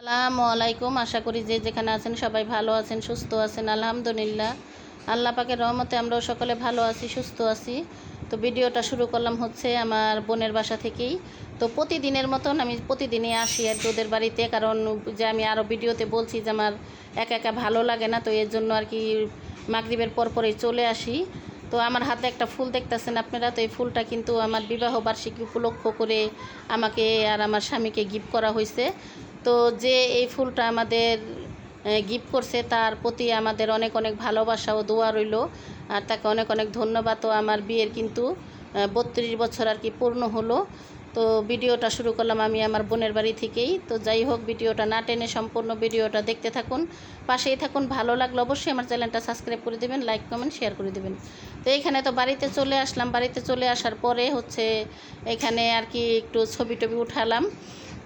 আসসালামু আলাইকুম। আশা করি যে যেখানে আছেন সবাই ভালো আছেন, সুস্থ আছেন। আলহামদুলিল্লাহ, আল্লাহ পাকের রহমতে আমরাও সকলে ভালো আছি, সুস্থ আছি। তো ভিডিওটা শুরু করলাম হচ্ছে আমার বোনের বাসা থেকেই। তো প্রতিদিনের মতন আমি প্রতিদিনই আসি আর ওদের বাড়িতে, কারণ যে আমি আরও ভিডিওতে বলছি যে আমার একা একা ভালো লাগে না, তো এর জন্য আর কি মাগরিবের পরপরই চলে আসি। তো আমার হাতে একটা ফুল দেখতেছেন আপনারা, তো এই ফুলটা কিন্তু আমার বিবাহ বার্ষিকী উপলক্ষ করে আমাকে আর আমার স্বামীকে গিফট করা হয়েছে। তো যে এই ফুলটা আমাদের গিফট করছে তার প্রতি আমাদের অনেক অনেক ভালোবাসা ও দোয়া রইল, আর তাকে অনেক অনেক ধন্যবাদ। তো আমার বিয়ের কিন্তু 32 বছর আর কি পূর্ণ হলো। তো ভিডিওটা শুরু করলাম আমি আমার বোনের বাড়ি থেকেই। তো যাই হোক, ভিডিওটা না টেনে সম্পূর্ণ ভিডিওটা দেখতে থাকুন, পাশেই থাকুন। ভালো লাগলে অবশ্যই আমার চ্যানেলটা সাবস্ক্রাইব করে দেবেন, লাইক কমেন্ট শেয়ার করে দেবেন। তো এইখানে তো বাড়িতে চলে আসলাম, বাড়িতে চলে আসার পরে হচ্ছে এখানে আর কি একটু ছবি টবি উঠালাম।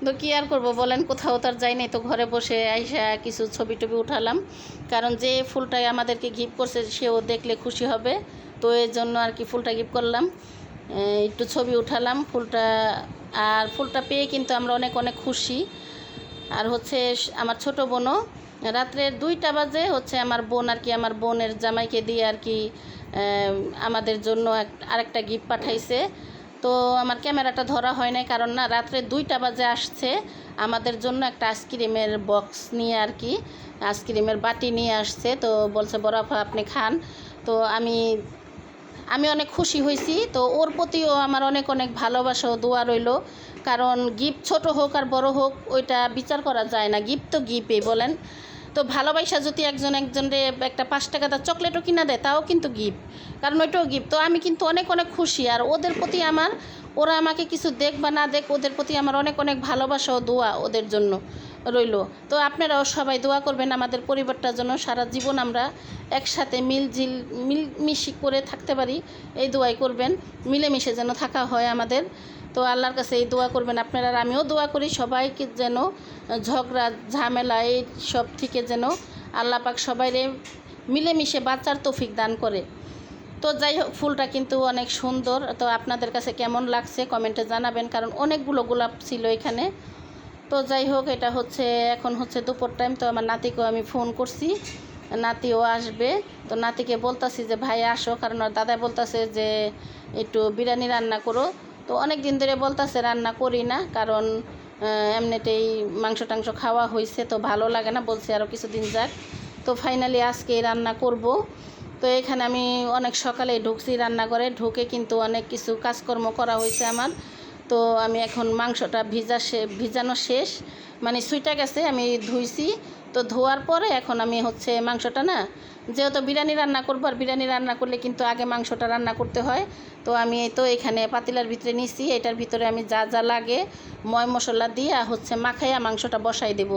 তো কী আর করবো বলেন, কোথাও তো আর যাই নাই, তো ঘরে বসে আইসা কিছু ছবি টবি উঠালাম, কারণ যে ফুলটাই আমাদেরকে গিফট করছে সেও দেখলে খুশি হবে। তো এর জন্য আর কি ফুলটা গিফট করলাম, একটু ছবি উঠালাম ফুলটা। আর ফুলটা পেয়ে কিন্তু আমরা অনেক অনেক খুশি। আর হচ্ছে আমার ছোট বোনও রাত্রে 2টা বাজে হচ্ছে আমার বোন আর কি আমার বোনের জামাইকে দিয়ে আর কি আমাদের জন্য আরেকটা গিফট পাঠাইছে। তো আমার ক্যামেরাটা ধরা হয় নাই, কারণ না রাত্রে 2টা বাজে আসছে আমাদের জন্য একটা আইসক্রিমের বক্স নিয়ে আর কি, আইসক্রিমের বাটি নিয়ে আসছে। তো বলছে বরফা আপনি খান। তো আমি অনেক খুশি হয়েছি। তো ওর প্রতিও আমার অনেক অনেক ভালোবাসা ও দোয়া রইল, কারণ গিফট ছোট হোক আর বড় হোক ওইটা বিচার করা যায় না, গিফট তো গিফটই বলেন। তো ভালোবাসা যদি একজনরে একটা 5 টাকা তার চকলেটও কিনা দেয় তাও কিন্তু গিফট, কারণ ওইটাও গিফট। তো আমি কিন্তু অনেক অনেক খুশি। আর ওদের প্রতি ওরা আমাকে কিছু দেখ বা না দেখ, ওদের প্রতি আমার অনেক অনেক ভালোবাসা ও দোয়া ওদের জন্য রইল। তো আপনারাও সবাই দোয়া করবেন আমাদের পরিবারটার জন্য, সারা জীবন আমরা একসাথে মিলমিশি করে থাকতে পারি, এই দোয়াই করবেন। মিলেমিশে যেন থাকা হয় আমাদের। তো আল্লাহর কাছে এই দোয়া করবেন আপনারা, আর আমিও দোয়া করি সবাইকে যেন ঝগড়া ঝামেলা এই সব থেকে যেন আল্লাহ পাক সবাইরে মিলেমিশে বাঁচার তৌফিক দান করে। তো যাই হোক, ফুলটা কিন্তু অনেক সুন্দর। তো আপনাদের কাছে কেমন লাগছে কমেন্টে জানাবেন, কারণ অনেকগুলো গোলাপ ছিল এখানে। তো যাই হোক, এটা হচ্ছে এখন হচ্ছে দুপুর টাইম। তো আমার নাতিকেও আমি ফোন করছি, নাতিও আসবে। তো নাতিকে বলতাছি যে ভাই আসো, কারণ ওর দাদা বলতাছে যে একটু বিরিয়ানি রান্না করো। তো অনেক দিন ধরে বলতাছে রান্না করি না, কারণ এমনিতেই মাংস টাংস খাওয়া হয়েছে, তো ভালো লাগে না, বলছে আরও কিছুদিন যাক। তো ফাইনালি আজকে রান্না করব। তো এখানে আমি অনেক সকালে ঢুকছি রান্নাঘরে, ঢুকে কিন্তু অনেক কিছু কাজকর্ম করা হয়েছে আমার। তো আমি এখন মাংসটা ভিজানো শেষ, মানে সুইটা গেছে, আমি ধুইছি। তো ধোয়ার পরে এখন আমি হচ্ছে মাংসটা না, যেহেতু বিরিয়ানি রান্না করবো, আর বিরিয়ানি রান্না করলে কিন্তু আগে মাংসটা রান্না করতে হয়। তো আমি তো এখানে পাতিলার ভিতরে নিছি, এটার ভিতরে আমি যা যা লাগে ময় মশলা দিয়ে হচ্ছে মাখাইয়া মাংসটা বসাই দেব।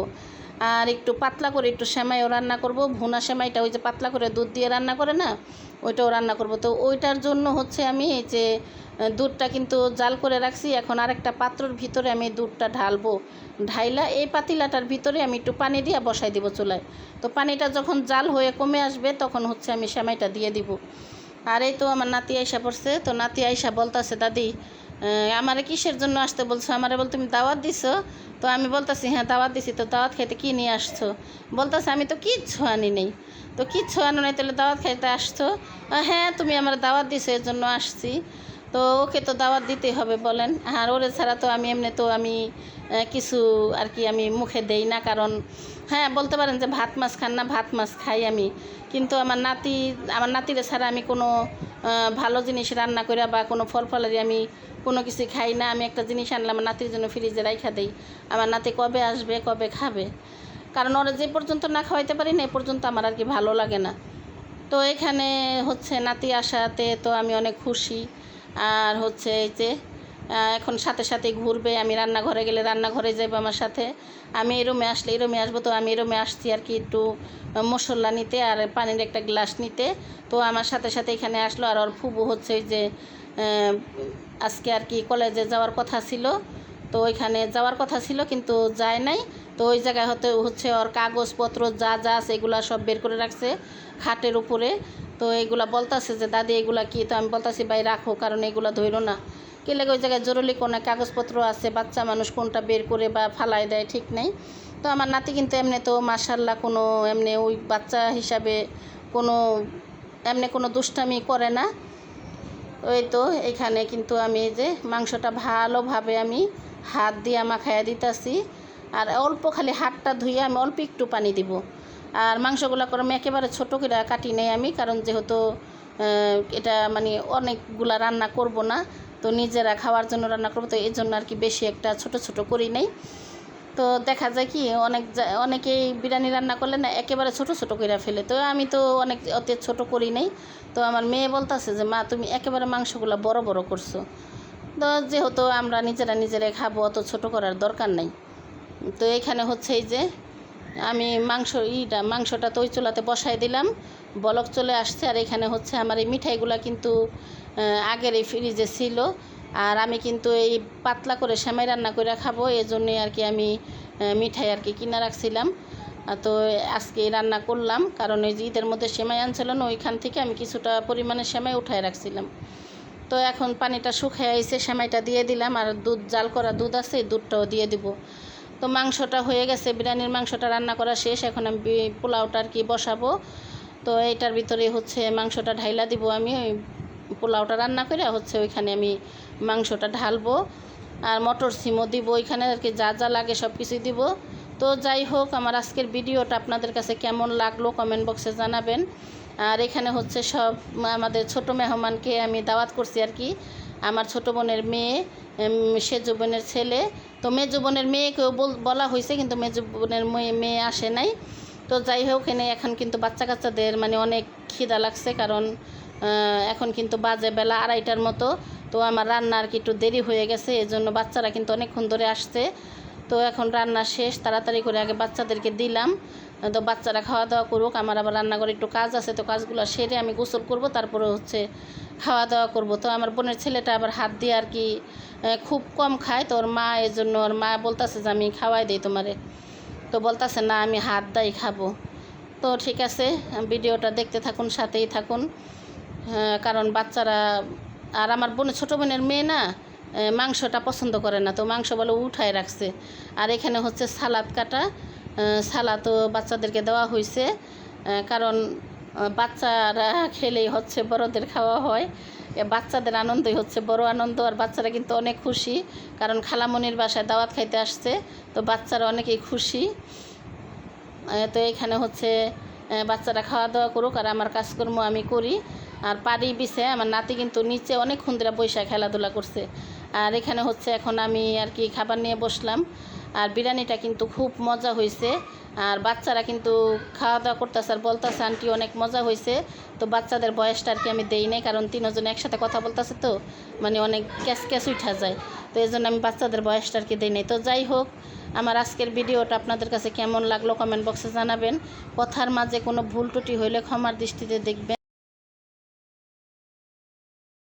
আর একটু পাতলা করে একটু সেমাইও রান্না করব, ভুনা সেমাইটা ওই যে পাতলা করে দুধ দিয়ে রান্না করে না, ওইটাও রান্না করব। তো ওইটার জন্য হচ্ছে আমি এই যে দুধটা কিন্তু জাল করে রাখছি, এখন আরেকটা পাত্রর ভিতরে আমি দুধটা ঢালবো। ঢাইলা এই পাতিলাটার ভিতরে আমি একটু পানি দিয়ে বসাই দিব চুলায়। তো পানিটা যখন জাল হয়ে কমে আসবে তখন হচ্ছে আমি সেমাইটা দিয়ে দিব। আর এই তো আমার নাতি আইসা পড়ছে। তো নাতি আইসা বলতেছে দাদি আমারে কিসের জন্য আসতে বলছো, আমারে বল তুমি দাওয়াত দিছো। তো আমি বলতেছি হ্যাঁ দাওয়াত দিছি। তো দাওয়াত খাইতে কী নিয়ে আসছো? বলতেছে আমি তো কিচ্ছু আনি নেই। তো কিচ্ছু আনো নাই, তাহলে দাওয়াত খাইতে আসছো? হ্যাঁ তুমি আমার দাওয়াত দিছো এর জন্য আসছি। তো ওকে তো দাওয়াত দিতেই হবে বলেন, আর ওরে ছাড়া তো আমি এমনি তো আমি কিছু আর কি আমি মুখে দেই না, কারণ হ্যাঁ বলতে পারেন যে ভাত মাছ খান না, ভাত মাছ খাই আমি, কিন্তু আমার নাতিরে ছাড়া আমি কোনো ভালো জিনিস রান্না করে বা কোনো ফলফলারি আমি কোনো কিছু খাই না। আমি একটা জিনিস আনলে আমার নাতির জন্য ফ্রিজে রাইখা দেই, আমার নাতি কবে আসবে কবে খাবে, কারণ ওরা যে পর্যন্ত না খাওয়াইতে পারি না এ পর্যন্ত আমার আর কি ভালো লাগে না। তো এখানে হচ্ছে নাতি আসাতে তো আমি অনেক খুশি। আর হচ্ছে এই যে এখন সাথে সাথে ঘুরবে, আমি রান্নাঘরে গেলে রান্নাঘরে যাবো আমার সাথে, আমি এই রুমে আসলে এই রুমে আসবো। তো আমি এই রুমে আসছি আর কি একটু মশলা নিতে আর পানির একটা গ্লাস নিতে। তো আমার সাথে সাথে এখানে আসলো। আর ওর ফুবু হচ্ছে ওই যে আজকে আর কি কলেজে যাওয়ার কথা ছিল, তো ওইখানে যাওয়ার কথা ছিল কিন্তু যায় নাই। তো ওই জায়গায় হচ্ছে ওর কাগজপত্র যা যা আছে এগুলা সব বের করে রাখছে খাটের উপরে। তো এইগুলা বলতাছে যে দাদি এগুলা কি? তো আমি বলতাছি ভাই রাখো, কারণ এগুলা ধরো না, কে লাগে ওই জায়গায় জরুরি কোনো কাগজপত্র আছে, বাচ্চা মানুষ কোনটা বের করে বা ফালাই দেয় ঠিক নেই। তো আমার নাতি কিন্তু এমনি তো মাশাল্লাহ কোনো এমনি ওই বাচ্চা হিসাবে কোনো এমনি কোনো দুষ্টামি করে না। ওই তো এখানে কিন্তু আমি এই যে মাংসটা ভালোভাবে আমি হাত দিয়ে মাখাইয়া দিতেছি। আর অল্প খালি হাতটা ধুয়ে আমি অল্প একটু পানি দিব। আর মাংসগুলো করে আমি একেবারে ছোটো করে কাটি নেই আমি, কারণ যেহেতু এটা মানে অনেকগুলা রান্না করব না, তো নিজেরা খাওয়ার জন্য রান্না করবো, তো এই জন্য আর কি বেশি একটা ছোট ছোট করি নেই। তো দেখা যায় কি অনেকেই বিরিয়ানি রান্না করলে না একেবারে ছোট ছোট করে ফেলে, তো আমি তো অনেক অত ছোট করি নেই। তো আমার মেয়ে বলতেছে যে মা তুমি একেবারে মাংসগুলো বড় বড় করছো। তো যেহেতু আমরা নিজেরাই খাবো, অত ছোট করার দরকার নাই। তো এখানে হচ্ছে এই যে আমি মাংসটা তো ওই চুলাতে বসাই দিলাম, বলক চলে আসছে। আর এখানে হচ্ছে আমার এই মিঠাইগুলো কিন্তু আগের এই ফ্রিজে ছিল। আর আমি কিন্তু এই পাতলা করে সেমাই রান্না করে খাবো, এই জন্যে আর কি আমি মিঠাই আর কি কিনে রাখছিলাম। তো আজকে রান্না করলাম, কারণ ওই যে ঈদের মধ্যে সেমাই আনছিল না, ওইখান থেকে আমি কিছুটা পরিমাণে সেমাই উঠায় রাখছিলাম। তো এখন পানিটা শুকিয়ে এসে সেমাইটা দিয়ে দিলাম, আর জাল করা দুধ আছে, দুধটাও দিয়ে দিব। তো মাংসটা হয়ে গেছে, বিরিয়ানির মাংসটা রান্না করা শেষ। এখন আমি পোলাওটা আর কি বসাবো। তো এইটার ভিতরে হচ্ছে মাংসটা ঢাইলা দিব আমি, ওই পোলাওটা রান্না করে হচ্ছে ওইখানে আমি মাংসটা ঢালবো। আর মটর সিমও দিব ওইখানে, আর কি যা যা লাগে সব কিছুই দিব। তো যাই হোক, আমার আজকের ভিডিওটা আপনাদের কাছে কেমন লাগলো কমেন্ট বক্সে জানাবেন। আর এখানে হচ্ছে সব আমাদের ছোট মেহমানকে আমি দাওয়াত করছি আর কি। আমার ছোট বোনের মেয়ে, সেজু বোনের ছেলে, তো মেজু বোনের মেয়েকেও বলা হয়েছে, কিন্তু মেজু বোনের মেয়ে আসে নাই। তো যাই হোক, এনে এখন কিন্তু বাচ্চা কাচ্চাদের মানে অনেক খিদা লাগছে, কারণ এখন কিন্তু বাজে বেলা 2:30টার মতো। তো আমার রান্না আর কি একটু দেরি হয়ে গেছে, এই জন্য বাচ্চারা কিন্তু অনেকক্ষণ ধরে আসছে। তো এখন রান্না শেষ, তাড়াতাড়ি করে আগে বাচ্চাদেরকে দিলাম। তো বাচ্চারা খাওয়া দাওয়া করুক, আমার আবার রান্নাঘরে একটু কাজ আছে, তো কাজগুলো সেরে আমি গোসল করব, তারপরে হচ্ছে খাওয়া দাওয়া করব। তো আমার বোনের ছেলেটা আবার হাত দিয়ে আর কি খুব কম খায়, তো ওর মা এই জন্য ওর মা বলতেছে যে আমি খাওয়াই দিই তোমারে। তো বলতেছে না আমি হাত দাই খাবো। তো ঠিক আছে, ভিডিওটা দেখতে থাকুন, সাথেই থাকুন। কারণ বাচ্চারা, আর আমার ছোটো বোনের মেয়ে না মাংসটা পছন্দ করে না, তো মাংস বলে উঠায় রাখছে। আর এখানে হচ্ছে সালাদ কাটা, সালাদও বাচ্চাদেরকে দেওয়া হয়েছে, কারণ বাচ্চারা খেলেই হচ্ছে বড়দের খাওয়া হয়। বাচ্চাদের আনন্দই হচ্ছে বড় আনন্দ। আর বাচ্চারা কিন্তু অনেক খুশি, কারণ খালামণির বাসায় দাওয়াত খাইতে আসছে, তো বাচ্চারা অনেকেই খুশি। তো এখানে হচ্ছে বাচ্চারা খাওয়া দাওয়া করুক, আর আমার কাজকর্ম আমি করি। আর পাড়ি বিছে আমার নাতি কিন্তু নিচে অনেকক্ষণ ধরে বৈশা খেলাধুলা করছে। আর এখানে হচ্ছে এখন আমি আর কি খাবার নিয়ে বসলাম। আর বিরিয়ানিটা কিন্তু খুব মজা হয়েছে, আর বাচ্চারা কিন্তু খাওয়া দাওয়া করতেছে আর বলতেছে আন্টি অনেক মজা হয়েছে। তো বাচ্চাদের বয়সটা আর কি আমি দেই নাই, কারণ তিনজন একসাথে কথা বলতেছে, তো মানে অনেক ক্যাচ উঠা যায়, তো এই জন্য আমি বাচ্চাদের বয়সটা আর কি দেই নাই। তো যাই হোক, আমার আজকের ভিডিওটা আপনাদের কাছে কেমন লাগলো কমেন্ট বক্সে জানাবেন। কথার মাঝে কোনো ভুল ত্রুটি হইলে ক্ষমার দৃষ্টিতে দেখবেন।